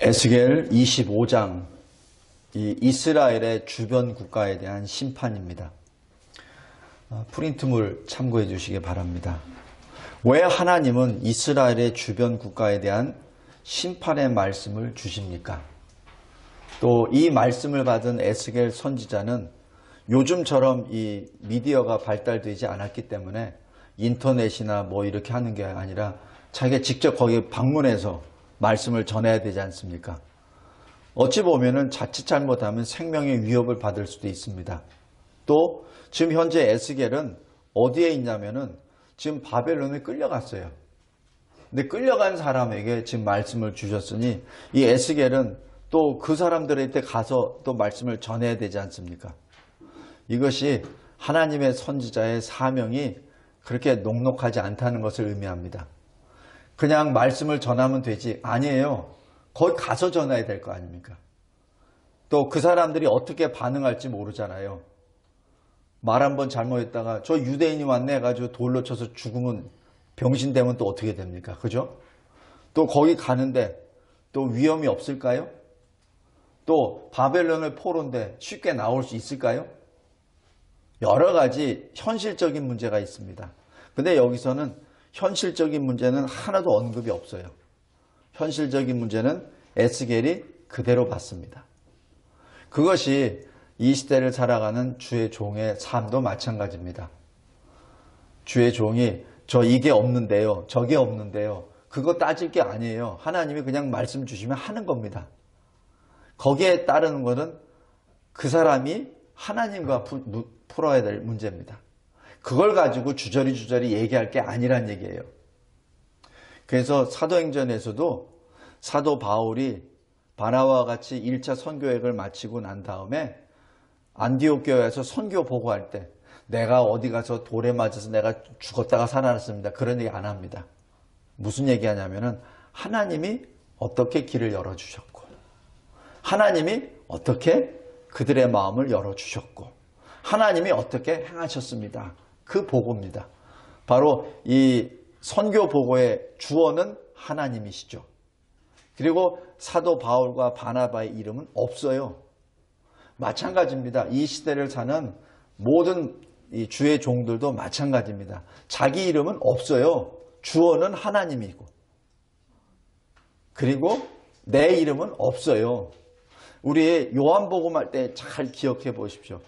에스겔 25장, 이 이스라엘의 주변 국가에 대한 심판입니다. 프린트물 참고해 주시기 바랍니다. 왜 하나님은 이스라엘의 주변 국가에 대한 심판의 말씀을 주십니까? 또 이 말씀을 받은 에스겔 선지자는 요즘처럼 이 미디어가 발달되지 않았기 때문에 인터넷이나 뭐 이렇게 하는 게 아니라 자기가 직접 거기 방문해서 말씀을 전해야 되지 않습니까? 어찌 보면은 자칫 잘못하면 생명의 위협을 받을 수도 있습니다. 또 지금 현재 에스겔은 어디에 있냐면은 지금 바벨론에 끌려갔어요. 근데 끌려간 사람에게 지금 말씀을 주셨으니 이 에스겔은 또 그 사람들한테 가서 또 말씀을 전해야 되지 않습니까? 이것이 하나님의 선지자의 사명이 그렇게 녹록하지 않다는 것을 의미합니다. 그냥 말씀을 전하면 되지. 아니에요. 거기 가서 전해야 될 거 아닙니까? 또 그 사람들이 어떻게 반응할지 모르잖아요. 말 한번 잘못했다가 저 유대인이 왔네 해가지고 돌로 쳐서 죽으면 병신되면 또 어떻게 됩니까? 그죠? 또 거기 가는데 또 위험이 없을까요? 또 바벨론을 포로인데 쉽게 나올 수 있을까요? 여러 가지 현실적인 문제가 있습니다. 근데 여기서는 현실적인 문제는 하나도 언급이 없어요. 현실적인 문제는 에스겔이 그대로 받습니다. 그것이 이 시대를 살아가는 주의 종의 삶도 마찬가지입니다. 주의 종이 저 이게 없는데요, 저게 없는데요, 그거 따질 게 아니에요. 하나님이 그냥 말씀 주시면 하는 겁니다. 거기에 따르는 것은 그 사람이 하나님과 풀어야 될 문제입니다. 그걸 가지고 주저리 얘기할 게 아니란 얘기예요. 그래서 사도행전에서도 사도 바울이 바나바와 같이 1차 선교획을 마치고 난 다음에 안디옥 교회에서 선교 보고할 때 내가 어디 가서 돌에 맞아서 내가 죽었다가 살아났습니다. 그런 얘기 안 합니다. 무슨 얘기 하냐면은 하나님이 어떻게 길을 열어주셨고 하나님이 어떻게 그들의 마음을 열어주셨고 하나님이 어떻게 행하셨습니다. 그 보고입니다. 바로 이 선교 보고의 주어는 하나님이시죠. 그리고 사도 바울과 바나바의 이름은 없어요. 마찬가지입니다. 이 시대를 사는 모든 이 주의 종들도 마찬가지입니다. 자기 이름은 없어요. 주어는 하나님이고 그리고 내 이름은 없어요. 우리 요한복음 할 때 잘 기억해 보십시오.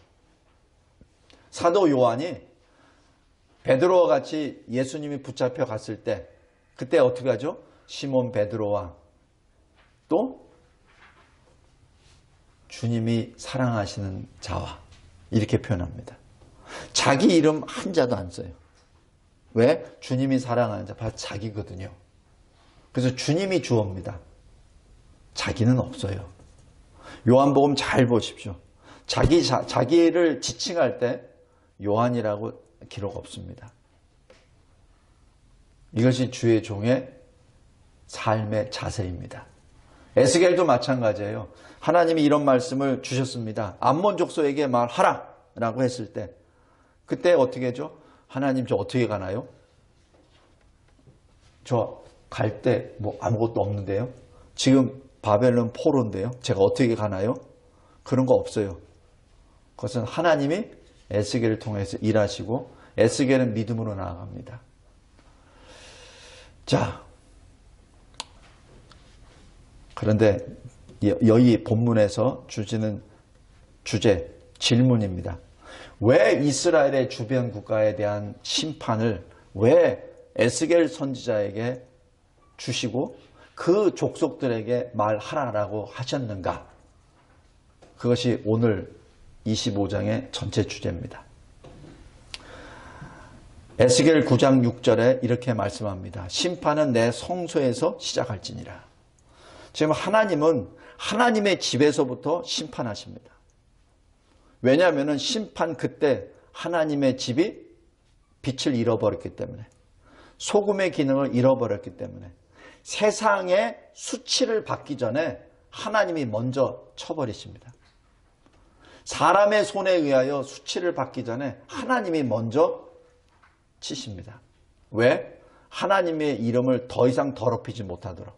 사도 요한이 베드로와 같이 예수님이 붙잡혀 갔을 때 그때 어떻게 하죠? 시몬 베드로와 또 주님이 사랑하시는 자와 이렇게 표현합니다. 자기 이름 한자도 안 써요. 왜? 주님이 사랑하는 자 바로 자기거든요. 그래서 주님이 주어입니다. 자기는 없어요. 요한복음 잘 보십시오. 자기를 지칭할 때 요한이라고 기록 없습니다. 이것이 주의 종의 삶의 자세입니다. 에스겔도 마찬가지예요. 하나님이 이런 말씀을 주셨습니다. 암몬 족속에게 말하라 라고 했을 때 그때 어떻게 하죠? 하나님 저 어떻게 가나요? 저 갈 때 뭐 아무것도 없는데요. 지금 바벨론 포로인데요. 제가 어떻게 가나요? 그런 거 없어요. 그것은 하나님이 에스겔을 통해서 일하시고 에스겔은 믿음으로 나아갑니다. 자, 그런데 여기 본문에서 주시는 주제, 질문입니다. 왜 이스라엘의 주변 국가에 대한 심판을 왜 에스겔 선지자에게 주시고 그 족속들에게 말하라라고 하셨는가? 그것이 오늘 25장의 전체 주제입니다. 에스겔 9장 6절에 이렇게 말씀합니다. 심판은 내 성소에서 시작할지니라. 지금 하나님은 하나님의 집에서부터 심판하십니다. 왜냐하면 심판 그때 하나님의 집이 빛을 잃어버렸기 때문에 소금의 기능을 잃어버렸기 때문에 세상의 수치를 받기 전에 하나님이 먼저 쳐버리십니다. 사람의 손에 의하여 수치를 받기 전에 하나님이 먼저 치십니다. 왜? 하나님의 이름을 더 이상 더럽히지 못하도록.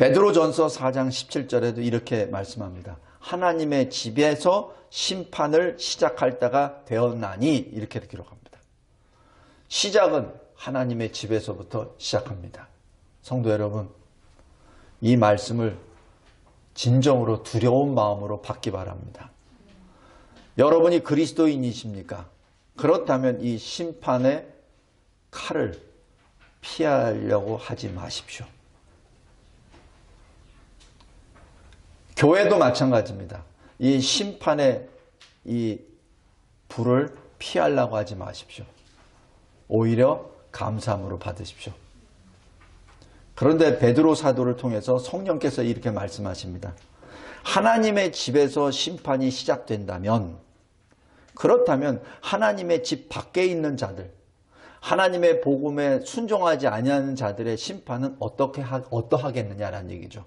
베드로전서 4장 17절에도 이렇게 말씀합니다. 하나님의 집에서 심판을 시작할 때가 되었나니 이렇게 기록합니다. 시작은 하나님의 집에서부터 시작합니다. 성도 여러분, 이 말씀을 진정으로 두려운 마음으로 받기 바랍니다. 여러분이 그리스도인이십니까? 그렇다면 이 심판의 칼을 피하려고 하지 마십시오. 교회도 마찬가지입니다. 이 심판의 이 불을 피하려고 하지 마십시오. 오히려 감사함으로 받으십시오. 그런데 베드로 사도를 통해서 성령께서 이렇게 말씀하십니다. 하나님의 집에서 심판이 시작된다면, 그렇다면 하나님의 집 밖에 있는 자들, 하나님의 복음에 순종하지 아니하는 자들의 심판은 어떠하겠느냐라는 얘기죠.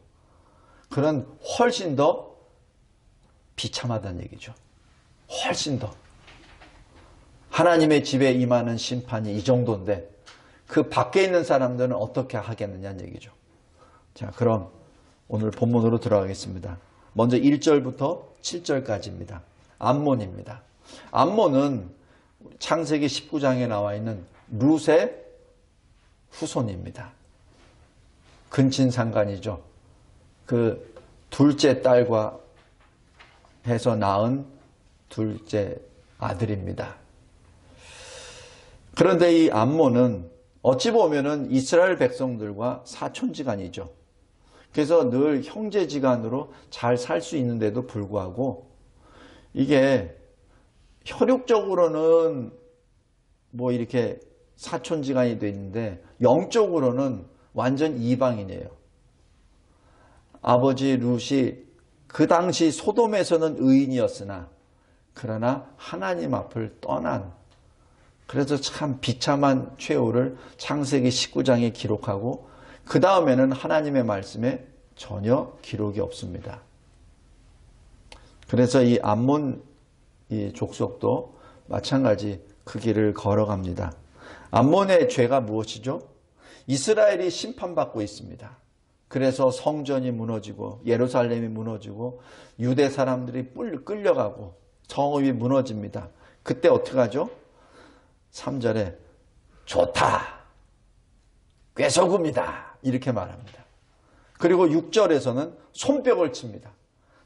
그는 훨씬 더 비참하다는 얘기죠. 훨씬 더. 하나님의 집에 임하는 심판이 이 정도인데 그 밖에 있는 사람들은 어떻게 하겠느냐는 얘기죠. 자, 그럼 오늘 본문으로 들어가겠습니다. 먼저 1절부터 7절까지입니다. 암몬입니다. 암몬은 창세기 19장에 나와 있는 룻의 후손입니다. 근친상간이죠. 그 둘째 딸과 해서 낳은 둘째 아들입니다. 그런데 이 암몬은 어찌 보면은 이스라엘 백성들과 사촌지간이죠. 그래서 늘 형제지간으로 잘 살 수 있는데도 불구하고 이게 혈육적으로는 뭐 이렇게 사촌지간이 돼 있는데 영적으로는 완전 이방인이에요. 아버지 룻이 그 당시 소돔에서는 의인이었으나 그러나 하나님 앞을 떠난, 그래서 참 비참한 최후를 창세기 19장에 기록하고 그 다음에는 하나님의 말씀에 전혀 기록이 없습니다. 그래서 이 암몬 이 족속도 마찬가지 그 길을 걸어갑니다. 암몬의 죄가 무엇이죠? 이스라엘이 심판받고 있습니다. 그래서 성전이 무너지고 예루살렘이 무너지고 유대 사람들이 끌려가고 성읍이 무너집니다. 그때 어떻게 하죠? 3절에 좋다, 꾀소금이다 이렇게 말합니다. 그리고 6절에서는 손뼉을 칩니다.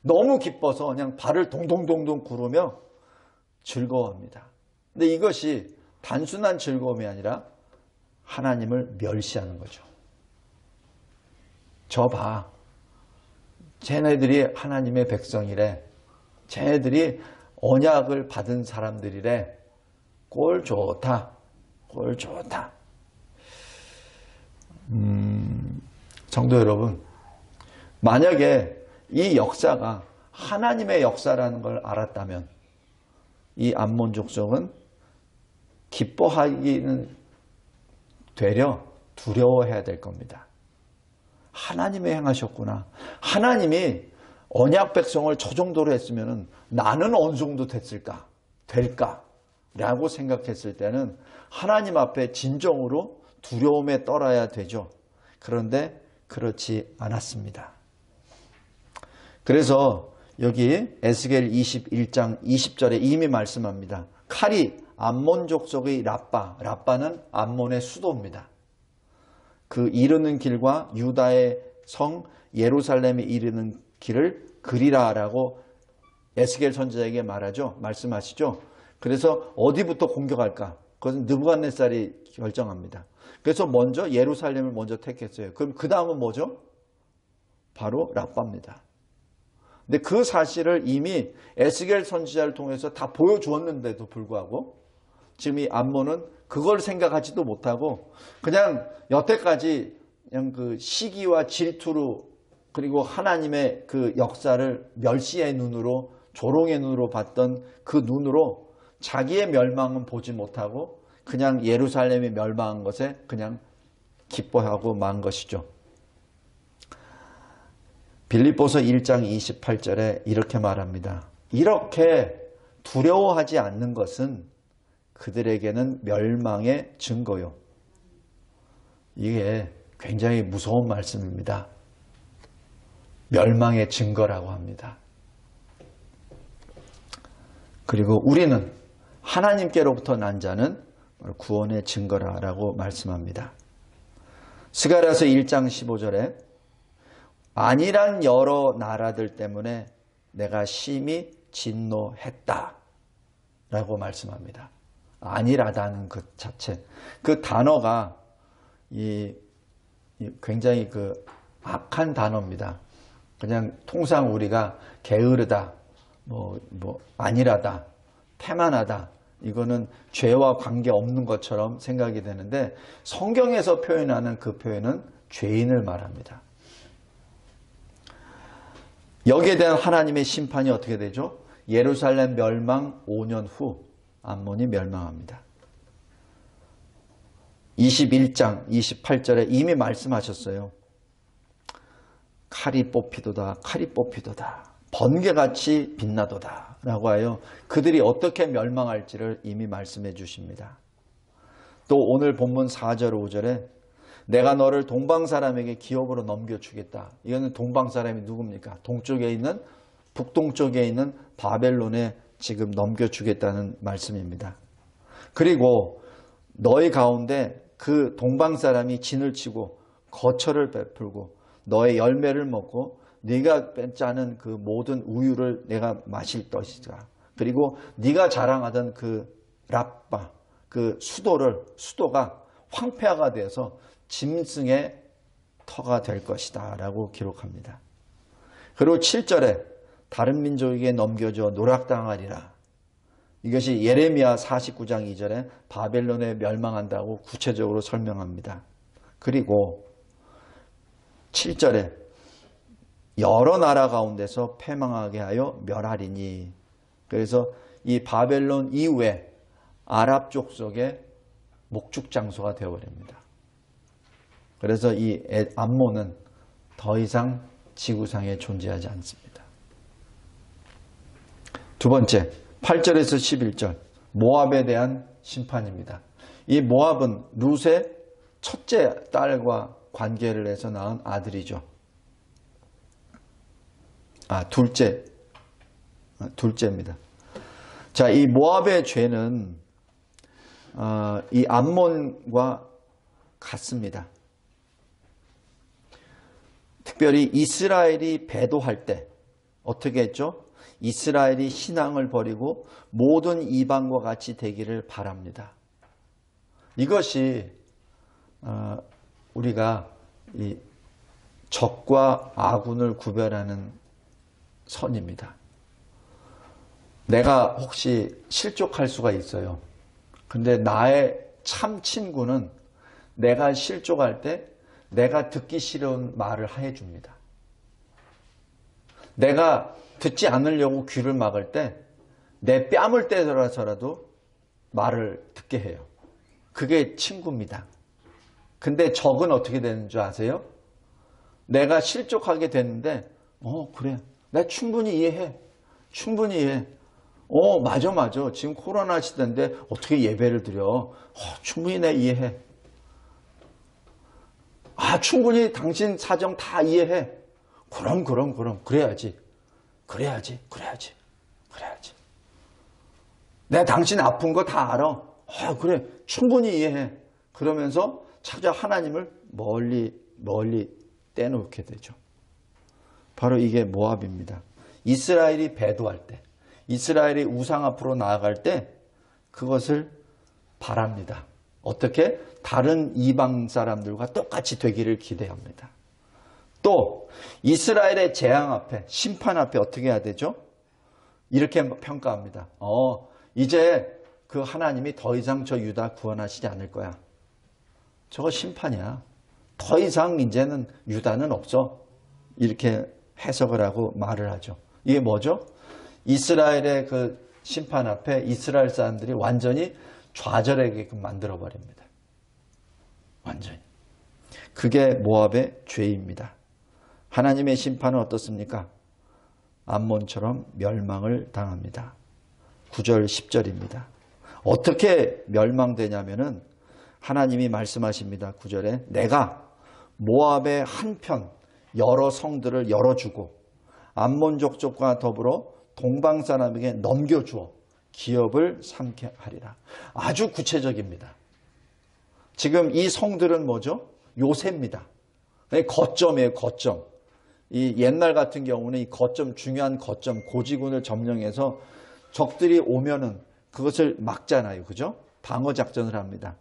너무 기뻐서 그냥 발을 동동동동 구르며 즐거워합니다. 근데 이것이 단순한 즐거움이 아니라 하나님을 멸시하는 거죠. 저 봐, 쟤네들이 하나님의 백성이래, 쟤네들이 언약을 받은 사람들이래, 꼴 좋다, 꼴 좋다. 성도 여러분, 만약에 이 역사가 하나님의 역사라는 걸 알았다면 이 암몬 족속은 기뻐하기는 되려 두려워해야 될 겁니다. 하나님이 행하셨구나. 하나님이 언약 백성을 저 정도로 했으면 나는 어느 정도 됐을까? 될까? 라고 생각했을 때는 하나님 앞에 진정으로 두려움에 떨어야 되죠. 그런데 그렇지 않았습니다. 그래서 여기 에스겔 21장 20절에 이미 말씀합니다. 칼이 암몬 족속의 라빠는 암몬의 수도입니다. 그 이르는 길과 유다의 성 예루살렘에 이르는 길을 그리라라고 에스겔 선지자에게 말하죠. 말씀하시죠. 그래서 어디부터 공격할까? 그것은 느부갓네살이 결정합니다. 그래서 먼저 예루살렘을 먼저 택했어요. 그럼 그 다음은 뭐죠? 바로 라빠입니다. 근데 그 사실을 이미 에스겔 선지자를 통해서 다 보여주었는데도 불구하고 지금 이 암몬은 그걸 생각하지도 못하고 그냥 여태까지 그냥 그 시기와 질투로 그리고 하나님의 그 역사를 멸시의 눈으로 조롱의 눈으로 봤던 그 눈으로 자기의 멸망은 보지 못하고 그냥 예루살렘이 멸망한 것에 그냥 기뻐하고 만 것이죠. 빌립보서 1장 28절에 이렇게 말합니다. 이렇게 두려워하지 않는 것은 그들에게는 멸망의 증거요. 이게 굉장히 무서운 말씀입니다. 멸망의 증거라고 합니다. 그리고 우리는 하나님께로부터 난 자는 구원의 증거라고 말씀합니다. 스가랴서 1장 15절에 안일한 여러 나라들 때문에 내가 심히 진노했다 라고 말씀합니다. 안일하다는 것 자체, 그 단어가 굉장히 악한 단어입니다. 그냥 통상 우리가 게으르다, 안일하다, 태만하다, 이거는 죄와 관계없는 것처럼 생각이 되는데 성경에서 표현하는 그 표현은 죄인을 말합니다. 여기에 대한 하나님의 심판이 어떻게 되죠? 예루살렘 멸망 5년 후 암몬이 멸망합니다. 21장 28절에 이미 말씀하셨어요. 칼이 뽑히도다, 칼이 뽑히도다, 번개같이 빛나도다 라고 하여 그들이 어떻게 멸망할지를 이미 말씀해 주십니다. 또 오늘 본문 4절 5절에 내가 너를 동방사람에게 기업으로 넘겨주겠다. 이거는 동방사람이 누굽니까? 동쪽에 있는, 북동쪽에 있는 바벨론에 지금 넘겨주겠다는 말씀입니다. 그리고 너희 가운데 그 동방사람이 진을 치고 거처를 베풀고 너의 열매를 먹고 네가 뺏자는 그 모든 우유를 내가 마실 것이다. 그리고 네가 자랑하던 그 랍바, 그 수도가 황폐화가 되어서 짐승의 터가 될 것이다 라고 기록합니다. 그리고 7절에 다른 민족에게 넘겨져 노략당하리라. 이것이 예레미야 49장 2절에 바벨론에 멸망한다고 구체적으로 설명합니다. 그리고 7절에 여러 나라 가운데서 패망하게 하여 멸하리니. 그래서 이 바벨론 이후에 아랍 족속의 목축 장소가 되어버립니다. 그래서 이 암몬은 더 이상 지구상에 존재하지 않습니다. 두 번째, 8절에서 11절 모압에 대한 심판입니다. 이 모압은 룻의 첫째 딸과 관계를 해서 낳은 아들이죠. 둘째입니다. 자, 이 모압의 죄는 이 암몬과 같습니다. 특별히 이스라엘이 배도할 때 어떻게 했죠? 이스라엘이 신앙을 버리고 모든 이방과 같이 되기를 바랍니다. 이것이 우리가 이 적과 아군을 구별하는 선입니다. 내가 혹시 실족할 수가 있어요. 근데 나의 참 친구는 내가 실족할 때 내가 듣기 싫은 말을 해줍니다. 내가 듣지 않으려고 귀를 막을 때 내 뺨을 때려서라도 말을 듣게 해요. 그게 친구입니다. 근데 적은 어떻게 되는 줄 아세요? 내가 실족하게 됐는데 그래, 나 충분히 이해해. 충분히 이해해. 맞아. 지금 코로나 시대인데 어떻게 예배를 드려. 충분히 내 이해해. 충분히 당신 사정 다 이해해. 그럼. 그래야지. 내가 당신 아픈 거 다 알아. 그래. 충분히 이해해. 그러면서 찾아 하나님을 멀리 떼놓게 되죠. 바로 이게 모압입니다. 이스라엘이 배도할 때, 이스라엘이 우상 앞으로 나아갈 때 그것을 바랍니다. 어떻게? 다른 이방 사람들과 똑같이 되기를 기대합니다. 또 이스라엘의 재앙 앞에, 심판 앞에 어떻게 해야 되죠? 이렇게 평가합니다. 이제 그 하나님이 더 이상 저 유다 구원하시지 않을 거야. 저거 심판이야. 더 이상 이제는 유다는 없어. 이렇게 해석을 하고 말을 하죠. 이게 뭐죠? 이스라엘의 그 심판 앞에 이스라엘 사람들이 완전히 좌절하게끔 만들어버립니다. 완전히. 그게 모압의 죄입니다. 하나님의 심판은 어떻습니까? 암몬처럼 멸망을 당합니다. 9절 10절입니다. 어떻게 멸망되냐면은 하나님이 말씀하십니다. 9절에 내가 모압의 한편 여러 성들을 열어주고 암몬 족속과 더불어 동방 사람에게 넘겨주어 기업을 삼게 하리라. 아주 구체적입니다. 지금 이 성들은 뭐죠? 요새입니다. 거점이에요, 거점. 이 옛날 같은 경우는 이 거점, 중요한 거점, 고지군을 점령해서 적들이 오면은 그것을 막잖아요. 그죠? 방어 작전을 합니다.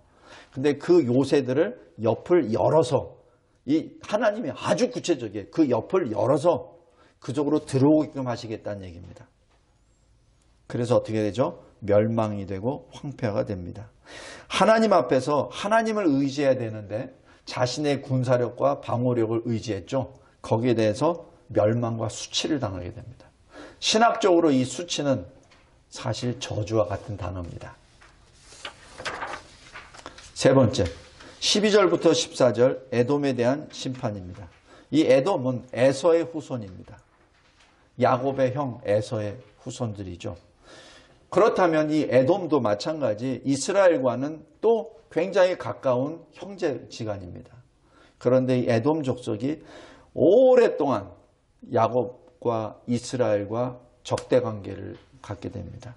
근데 그 요새들을 옆을 열어서 이 하나님이 아주 구체적이에요. 그 옆을 열어서 그쪽으로 들어오게끔 하시겠다는 얘기입니다. 그래서 어떻게 되죠? 멸망이 되고 황폐화가 됩니다. 하나님 앞에서 하나님을 의지해야 되는데 자신의 군사력과 방어력을 의지했죠. 거기에 대해서 멸망과 수치를 당하게 됩니다. 신학적으로 이 수치는 사실 저주와 같은 단어입니다. 세 번째, 12절부터 14절 에돔에 대한 심판입니다. 이 에돔은 에서의 후손입니다. 야곱의 형 에서의 후손들이죠. 그렇다면 이 에돔도 마찬가지 이스라엘과는 또 굉장히 가까운 형제지간입니다. 그런데 이 에돔 족속이 오랫동안 야곱과 이스라엘과 적대 관계를 갖게 됩니다.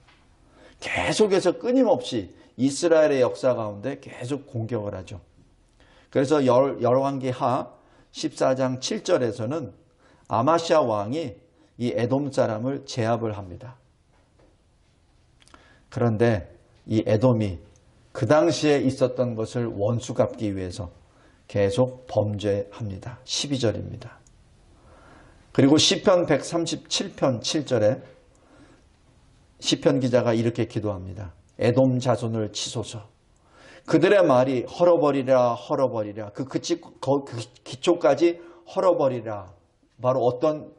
계속해서 끊임없이 이스라엘의 역사 가운데 계속 공격을 하죠. 그래서 열왕기하 14장 7절에서는 아마시아 왕이 이 에돔 사람을 제압을 합니다. 그런데 이 에돔이 그 당시에 있었던 것을 원수 갚기 위해서 계속 범죄합니다. 12절입니다. 그리고 시편 137편 7절에 시편 기자가 이렇게 기도합니다. 에돔 자손을 치소서. 그들의 말이 헐어버리라 헐어버리라. 그 기초까지 헐어버리라. 바로 어떤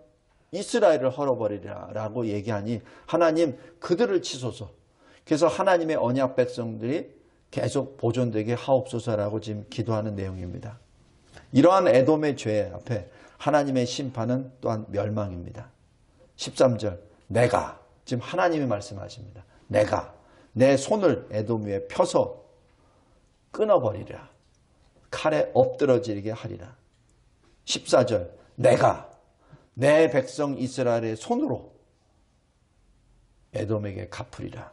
이스라엘을 헐어버리라 라고 얘기하니 하나님 그들을 치소서. 그래서 하나님의 언약 백성들이 계속 보존되게 하옵소서라고 지금 기도하는 내용입니다. 이러한 에돔의 죄 앞에 하나님의 심판은 또한 멸망입니다. 13절 내가 지금 하나님이 말씀하십니다. 내가 내 손을 에돔 위에 펴서 끊어버리라. 칼에 엎드러지게 하리라. 14절 내가 내 백성 이스라엘의 손으로 에돔에게 갚으리라.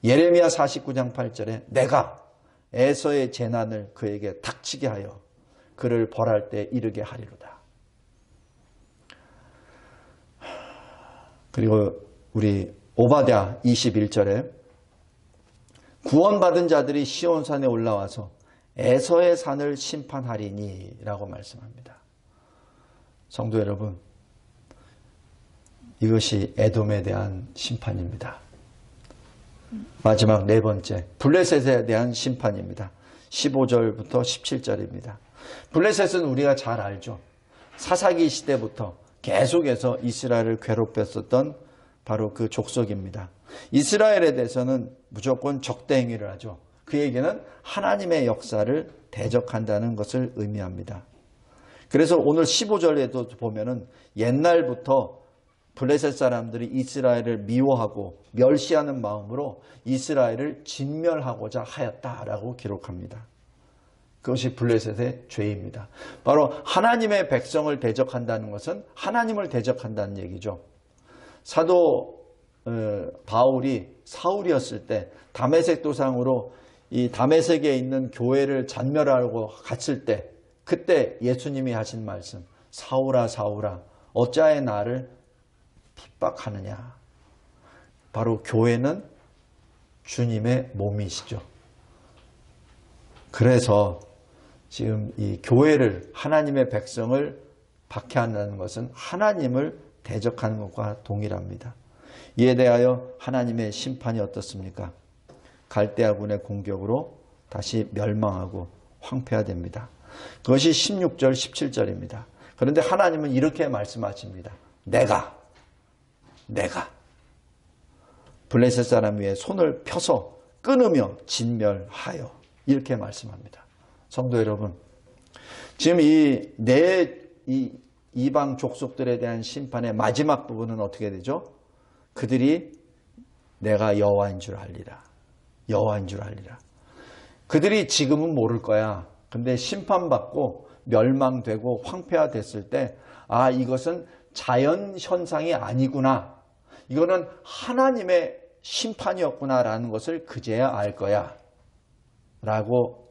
예레미야 49장 8절에 내가 에서의 재난을 그에게 닥치게 하여 그를 벌할 때 이르게 하리로다. 그리고 우리 오바댜 21절에 구원받은 자들이 시온산에 올라와서 에서의 산을 심판하리니 라고 말씀합니다. 성도 여러분, 이것이 에돔에 대한 심판입니다. 마지막 네 번째, 블레셋에 대한 심판입니다. 15절부터 17절입니다. 블레셋은 우리가 잘 알죠. 사사기 시대부터 계속해서 이스라엘을 괴롭혔었던 바로 그 족속입니다. 이스라엘에 대해서는 무조건 적대 행위를 하죠. 그 얘기는 하나님의 역사를 대적한다는 것을 의미합니다. 그래서 오늘 15절에도 보면은 옛날부터 블레셋 사람들이 이스라엘을 미워하고 멸시하는 마음으로 이스라엘을 진멸하고자 하였다라고 기록합니다. 그것이 블레셋의 죄입니다. 바로 하나님의 백성을 대적한다는 것은 하나님을 대적한다는 얘기죠. 사도 바울이 사울이었을 때 다메섹 도상으로 이 다메섹에 있는 교회를 잔멸하려고 갔을 때 그때 예수님이 하신 말씀, 사울아 사울아 어찌하여 나를 핍박하느냐. 바로 교회는 주님의 몸이시죠. 그래서 지금 이 교회를 하나님의 백성을 박해한다는 것은 하나님을 대적하는 것과 동일합니다. 이에 대하여 하나님의 심판이 어떻습니까? 갈대아군의 공격으로 다시 멸망하고 황폐화됩니다. 그것이 16절 17절입니다. 그런데 하나님은 이렇게 말씀하십니다. 내가 블레셋 사람 위에 손을 펴서 끊으며 진멸하여 이렇게 말씀합니다. 성도 여러분, 지금 이 이방 족속들에 대한 심판의 마지막 부분은 어떻게 되죠? 그들이 내가 여호와인 줄 알리라. 여호와인 줄 알리라. 그들이 지금은 모를 거야. 근데 심판받고 멸망되고 황폐화됐을 때 이것은 자연 현상이 아니구나. 이거는 하나님의 심판이었구나라는 것을 그제야 알 거야. 라고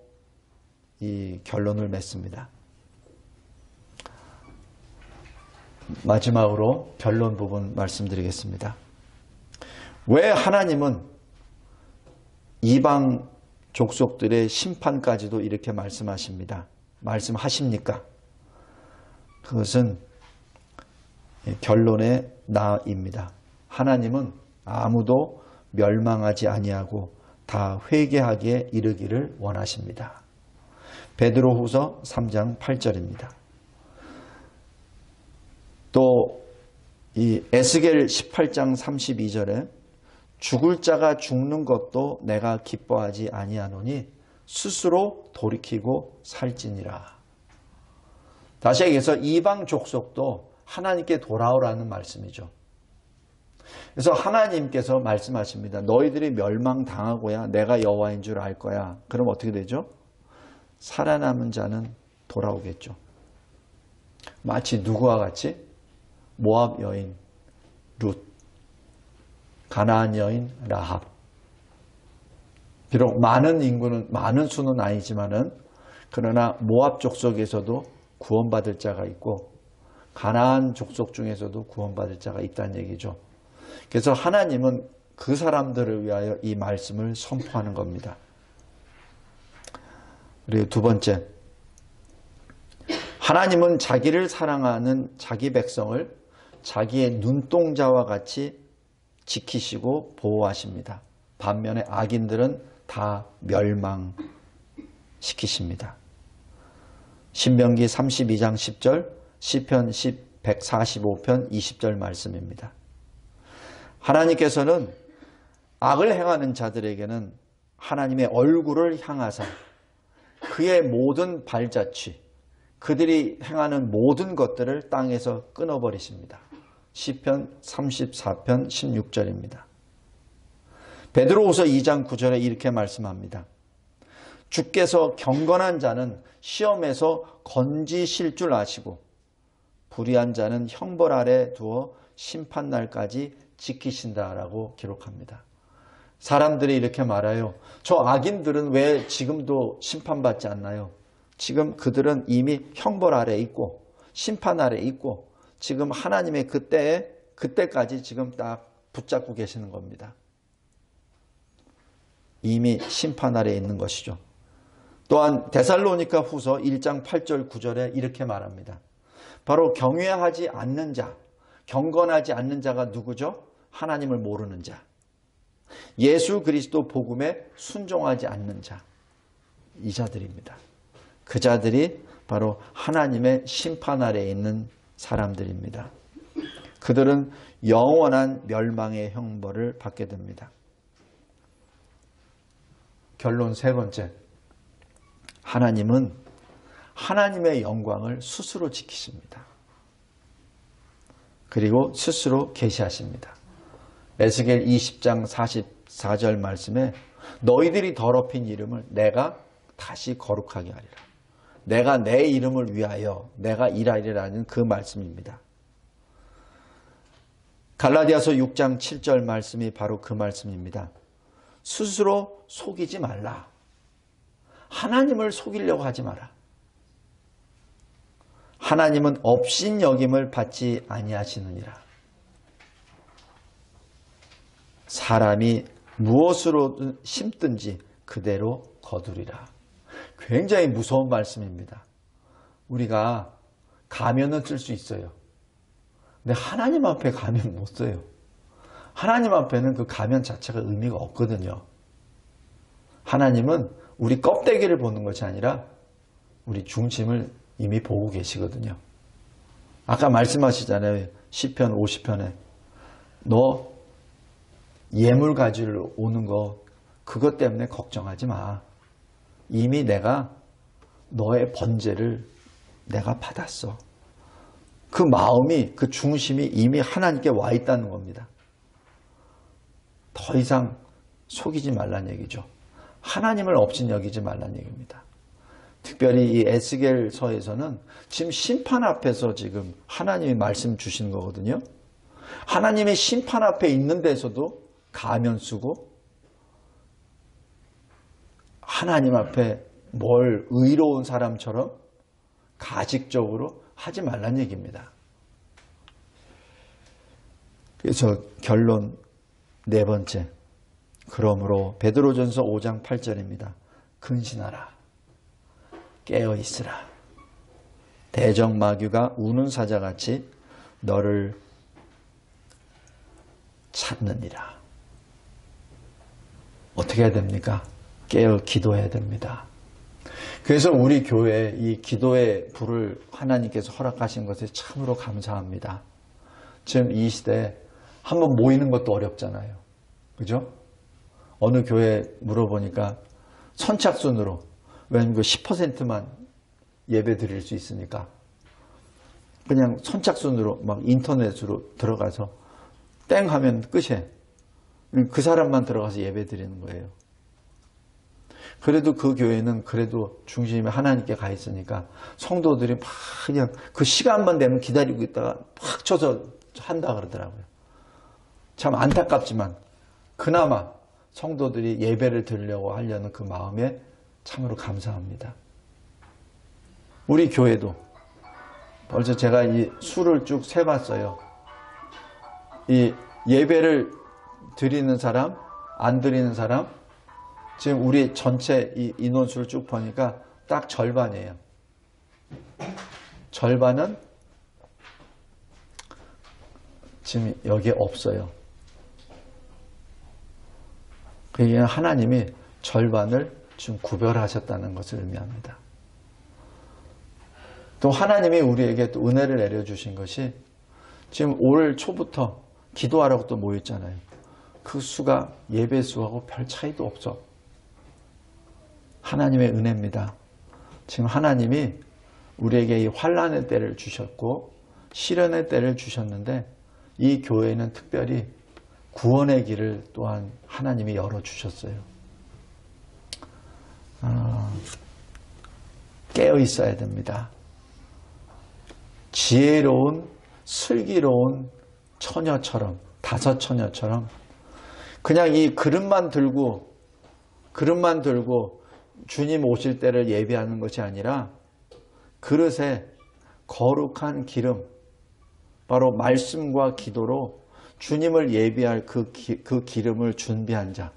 이 결론을 맺습니다. 마지막으로 결론 부분 말씀드리겠습니다. 왜 하나님은 이방 족속들의 심판까지도 이렇게 말씀하십니까? 그것은 결론의 나입니다. 하나님은 아무도 멸망하지 아니하고 다 회개하기에 이르기를 원하십니다. 베드로후서 3장 8절입니다. 또 이 에스겔 18장 32절에 죽을 자가 죽는 것도 내가 기뻐하지 아니하노니 스스로 돌이키고 살지니라. 다시 얘기해서 이방 족속도 하나님께 돌아오라는 말씀이죠. 그래서 하나님께서 말씀하십니다. 너희들이 멸망당하고야 내가 여호와인 줄 알 거야. 그럼 어떻게 되죠? 살아남은 자는 돌아오겠죠. 마치 누구와 같이? 모압 여인 룻, 가나안 여인 라합. 비록 많은 수는 아니지만은 그러나 모압 족속에서도 구원받을 자가 있고 가나안 족속 중에서도 구원받을 자가 있다는 얘기죠. 그래서 하나님은 그 사람들을 위하여 이 말씀을 선포하는 겁니다. 그리고 두 번째, 하나님은 자기를 사랑하는 자기 백성을 자기의 눈동자와 같이 지키시고 보호하십니다. 반면에 악인들은 다 멸망시키십니다. 신명기 32장 10절, 시편 145편 20절 말씀입니다. 하나님께서는 악을 행하는 자들에게는 하나님의 얼굴을 향하사 그의 모든 발자취, 그들이 행하는 모든 것들을 땅에서 끊어버리십니다. 시편 34편 16절입니다. 베드로후서 2장 9절에 이렇게 말씀합니다. 주께서 경건한 자는 시험에서 건지실 줄 아시고 불의한 자는 형벌 아래 두어 심판날까지 지키신다라고 기록합니다. 사람들이 이렇게 말해요. 저 악인들은 왜 지금도 심판받지 않나요? 지금 그들은 이미 형벌 아래 있고 심판 아래 있고 지금 하나님의 그때까지 지금 딱 붙잡고 계시는 겁니다. 이미 심판 아래 있는 것이죠. 또한 데살로니가 후서 1장 8절 9절에 이렇게 말합니다. 바로 경외하지 않는 자, 경건하지 않는 자가 누구죠? 하나님을 모르는 자. 예수 그리스도 복음에 순종하지 않는 자. 이 자들입니다. 그 자들이 바로 하나님의 심판 아래에 있는 사람들입니다. 그들은 영원한 멸망의 형벌을 받게 됩니다. 결론 세 번째. 하나님은 하나님의 영광을 스스로 지키십니다. 그리고 스스로 계시하십니다. 에스겔 20장 44절 말씀에 너희들이 더럽힌 이름을 내가 다시 거룩하게 하리라. 내가 내 이름을 위하여 내가 일하리라는 그 말씀입니다. 갈라디아서 6장 7절 말씀이 바로 그 말씀입니다. 스스로 속이지 말라. 하나님을 속이려고 하지 마라. 하나님은 업신여김을 받지 아니하시느니라. 사람이 무엇으로 심든지 그대로 거두리라. 굉장히 무서운 말씀입니다. 우리가 가면은 쓸 수 있어요. 근데 하나님 앞에 가면 못 써요. 하나님 앞에는 그 가면 자체가 의미가 없거든요. 하나님은 우리 껍데기를 보는 것이 아니라 우리 중심을 이미 보고 계시거든요. 아까 말씀하시잖아요. 시편 50편에 너 예물 가지러 오는 거 그것 때문에 걱정하지 마. 이미 내가 너의 번제를 내가 받았어. 그 마음이, 그 중심이 이미 하나님께 와 있다는 겁니다. 더 이상 속이지 말란 얘기죠. 하나님을 업신여기지 말란 얘기입니다. 특별히 이 에스겔서에서는 지금 심판 앞에서 지금 하나님이 말씀 주시는 거거든요. 하나님의 심판 앞에 있는 데서도 가면 쓰고 하나님 앞에 뭘 의로운 사람처럼 가식적으로 하지 말란 얘기입니다. 그래서 결론 네 번째. 그러므로 베드로전서 5장 8절입니다. 근신하라. 깨어있으라. 대적마귀가 우는 사자같이 너를 찾느니라. 어떻게 해야 됩니까? 깨어 기도해야 됩니다. 그래서 우리 교회에 이 기도의 불을 하나님께서 허락하신 것에 참으로 감사합니다. 지금 이 시대에 한번 모이는 것도 어렵잖아요. 그죠? 어느 교회 물어보니까 선착순으로, 왜냐면 그 10%만 예배 드릴 수 있으니까 그냥 선착순으로 막 인터넷으로 들어가서 땡 하면 끝이에요. 그 사람만 들어가서 예배 드리는 거예요. 그래도 그 교회는 그래도 중심이 하나님께 가 있으니까 성도들이 막 그냥 그 시간만 되면 기다리고 있다가 팍 쳐서 한다 그러더라고요. 참 안타깝지만 그나마 성도들이 예배를 드리려고 하려는 그 마음에 참으로 감사합니다. 우리 교회도 벌써 제가 이 수를 쭉 세봤어요. 이 예배를 드리는 사람, 안 드리는 사람, 지금 우리 전체 이 인원수를 쭉 보니까 딱 절반이에요. 절반은 지금 여기에 없어요. 그게 하나님이 절반을 지금 구별하셨다는 것을 의미합니다. 또 하나님이 우리에게 또 은혜를 내려주신 것이 지금 올 초부터 기도하라고 또 모였잖아요. 그 수가 예배 수하고 별 차이도 없어. 하나님의 은혜입니다. 지금 하나님이 우리에게 이 환난의 때를 주셨고 시련의 때를 주셨는데 이 교회는 특별히 구원의 길을 또한 하나님이 열어주셨어요. 깨어 있어야 됩니다. 지혜로운 슬기로운 처녀처럼, 다섯 처녀처럼 그냥 이 그릇만 들고 주님 오실 때를 예비하는 것이 아니라 그릇에 거룩한 기름, 바로 말씀과 기도로 주님을 예비할 그 기름을 준비한 자,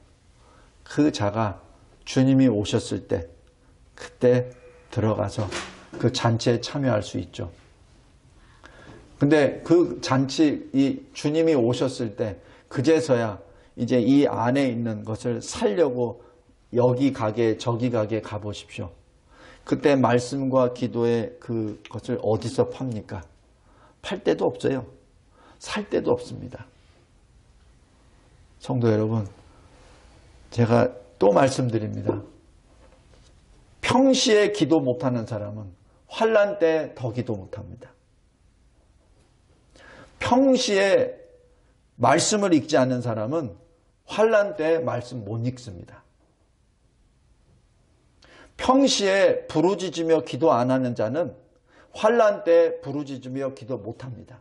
그 자가 주님이 오셨을 때 그때 들어가서 그 잔치에 참여할 수 있죠. 근데 그 잔치, 이 주님이 오셨을 때 그제서야 이제 이 안에 있는 것을 살려고 여기 가게 저기 가게 가보십시오. 그때 말씀과 기도의 그것을 어디서 팝니까? 팔 데도 없어요. 살 데도 없습니다. 성도 여러분, 제가 또 말씀드립니다. 평시에 기도 못하는 사람은 환난 때 더 기도 못합니다. 평시에 말씀을 읽지 않는 사람은 환난 때 말씀 못 읽습니다. 평시에 부르짖으며 기도 안 하는 자는 환난 때 부르짖으며 기도 못합니다.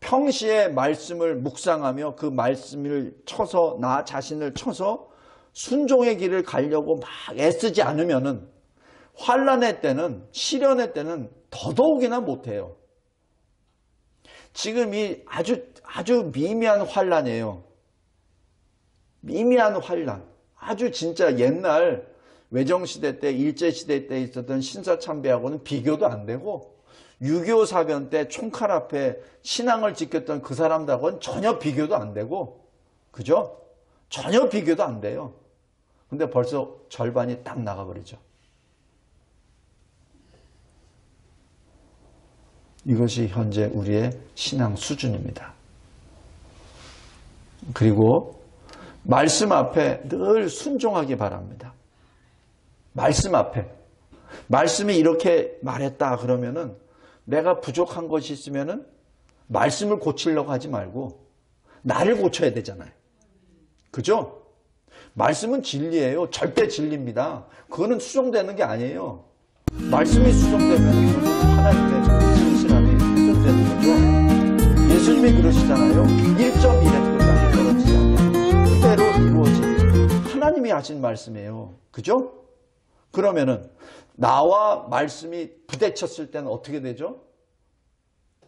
평시에 말씀을 묵상하며 그 말씀을 쳐서 나 자신을 쳐서 순종의 길을 가려고 막 애쓰지 않으면은 환난의 때는 시련의 때는 더더욱이나 못해요. 지금 이 아주 미미한 환난이에요. 미미한 환난. 아주 진짜 옛날 외정시대 때 일제시대 때 있었던 신사참배하고는 비교도 안 되고 6.25 사변 때 총칼 앞에 신앙을 지켰던 그 사람들하고는 전혀 비교도 안 되고, 그죠? 전혀 비교도 안 돼요. 근데 벌써 절반이 딱 나가버리죠. 이것이 현재 우리의 신앙 수준입니다. 그리고 말씀 앞에 늘 순종하기 바랍니다. 말씀 앞에. 말씀이 이렇게 말했다 그러면은 내가 부족한 것이 있으면은 말씀을 고치려고 하지 말고 나를 고쳐야 되잖아요. 그죠? 말씀은 진리예요. 절대 진리입니다. 그거는 수정되는 게 아니에요. 말씀이 수정되면 그건 하나님의 신실함이 훼손되는 거죠. 예수님이 그러시잖아요. 1.1의 끝까지 떨어지지 않냐. 그대로 이루어진 하나님이 하신 말씀이에요. 그죠? 그러면은 나와 말씀이 부딪혔을 때는 어떻게 되죠?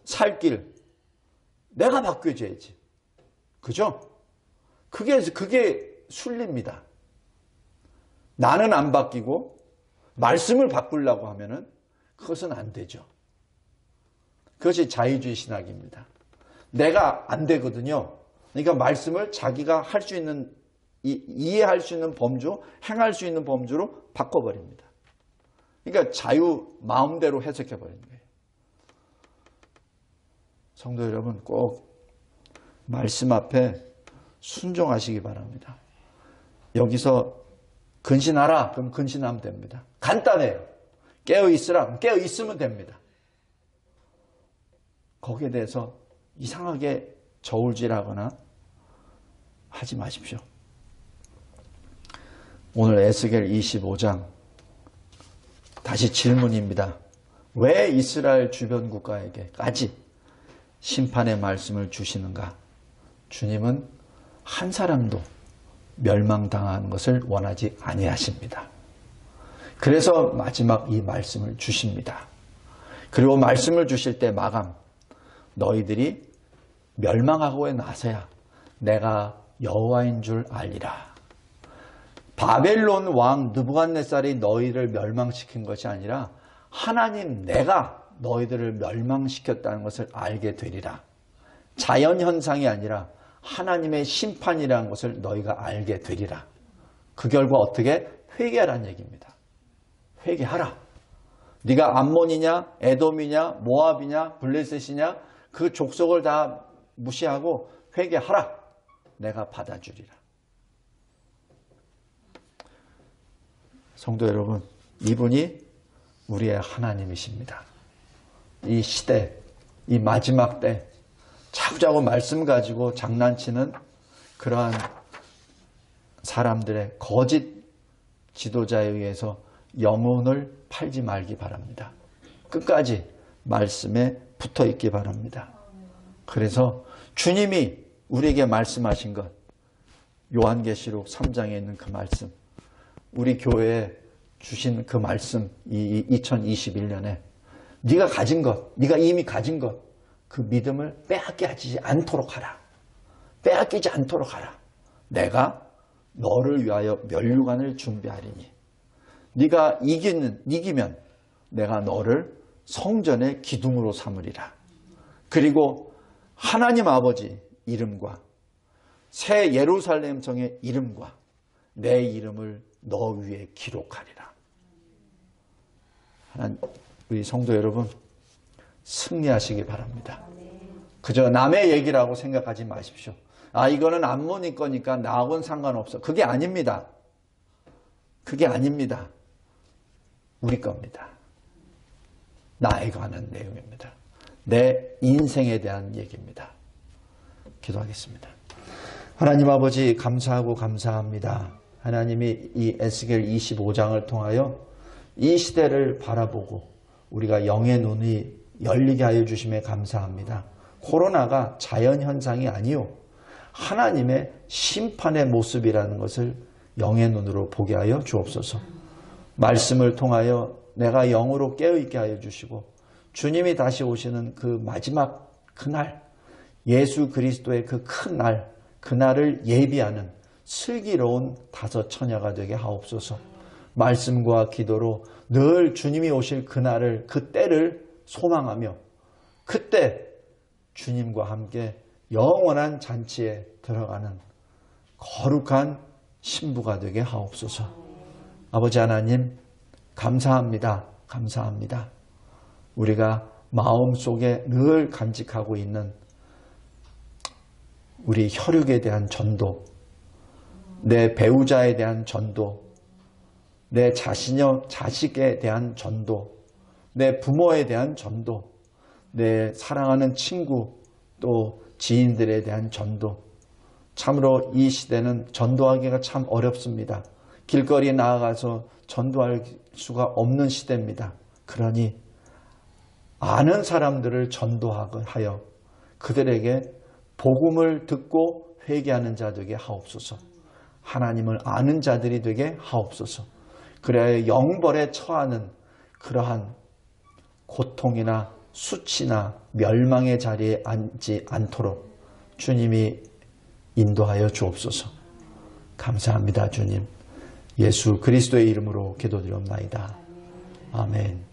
살 길 내가 바뀌어져야지. 그죠? 그게 순리입니다. 나는 안 바뀌고 말씀을 바꾸려고 하면은 그것은 안 되죠. 그것이 자유주의 신학입니다. 내가 안 되거든요. 그러니까 말씀을 자기가 할 수 있는 이해할 수 있는 범주, 행할 수 있는 범주로 바꿔버립니다. 그러니까 자유 마음대로 해석해버리는 거예요. 성도 여러분 꼭 말씀 앞에 순종하시기 바랍니다. 여기서 근신하라 그럼 근신하면 됩니다. 간단해요. 깨어있으라 깨어있으면 됩니다. 거기에 대해서 이상하게 저울질하거나 하지 마십시오. 오늘 에스겔 25장 다시 질문입니다. 왜 이스라엘 주변 국가에게까지 심판의 말씀을 주시는가? 주님은 한 사람도 멸망당하는 것을 원하지 아니하십니다. 그래서 마지막 이 말씀을 주십니다. 그리고 말씀을 주실 때 마감, 너희들이 멸망하고에 나서야 내가 여호와인 줄 알리라. 바벨론 왕 느부갓네살이 너희를 멸망시킨 것이 아니라 하나님 내가 너희들을 멸망시켰다는 것을 알게 되리라. 자연현상이 아니라 하나님의 심판이라는 것을 너희가 알게 되리라. 그 결과 어떻게? 회개하라는 얘기입니다. 회개하라. 네가 암몬이냐 에돔이냐 모압이냐 블레셋이냐 그 족속을 다 무시하고 회개하라. 내가 받아주리라. 성도 여러분, 이분이 우리의 하나님이십니다. 이 시대, 이 마지막 때 자꾸자꾸 말씀 가지고 장난치는 그러한 사람들의 거짓 지도자에 의해서 영혼을 팔지 말기 바랍니다. 끝까지 말씀에 붙어 있기 바랍니다. 그래서 주님이 우리에게 말씀하신 것, 요한계시록 3장에 있는 그 말씀, 우리 교회에 주신 그 말씀, 이 2021년에 네가 가진 것, 네가 이미 가진 것, 그 믿음을 빼앗기지 않도록 하라. 빼앗기지 않도록 하라. 내가 너를 위하여 면류관을 준비하리니 네가 이기면 내가 너를 성전의 기둥으로 삼으리라. 그리고 하나님 아버지 이름과 새 예루살렘 성의 이름과 내 이름을 너 위에 기록하리라. 우리 성도 여러분 승리하시기 바랍니다. 그저 남의 얘기라고 생각하지 마십시오. 아, 이거는 암몬이 거니까 나하고는 상관없어. 그게 아닙니다. 그게 아닙니다. 우리 겁니다. 나에 관한 내용입니다. 내 인생에 대한 얘기입니다. 기도하겠습니다. 하나님 아버지 감사하고 감사합니다. 하나님이 이 에스겔 25장을 통하여 이 시대를 바라보고 우리가 영의 눈이 열리게 하여 주심에 감사합니다. 코로나가 자연현상이 아니요 하나님의 심판의 모습이라는 것을 영의 눈으로 보게 하여 주옵소서. 말씀을 통하여 내가 영으로 깨어있게 하여 주시고 주님이 다시 오시는 그 마지막 그날, 예수 그리스도의 그 큰 날, 그날을 예비하는 슬기로운 다섯 처녀가 되게 하옵소서. 말씀과 기도로 늘 주님이 오실 그날을, 그 때를 소망하며 그때 주님과 함께 영원한 잔치에 들어가는 거룩한 신부가 되게 하옵소서. 아버지 하나님 감사합니다. 감사합니다. 우리가 마음속에 늘 간직하고 있는 우리 혈육에 대한 전도, 내 배우자에 대한 전도, 내 자식에 대한 전도, 내 부모에 대한 전도, 내 사랑하는 친구 또 지인들에 대한 전도, 참으로 이 시대는 전도하기가 참 어렵습니다. 길거리에 나아가서 전도할 수가 없는 시대입니다. 그러니 아는 사람들을 전도하여 그들에게 복음을 듣고 회개하는 자 되게 하옵소서. 하나님을 아는 자들이 되게 하옵소서. 그래야 영벌에 처하는 그러한 고통이나 수치나 멸망의 자리에 앉지 않도록 주님이 인도하여 주옵소서. 감사합니다, 주님. 예수 그리스도의 이름으로 기도드리옵나이다. 아멘.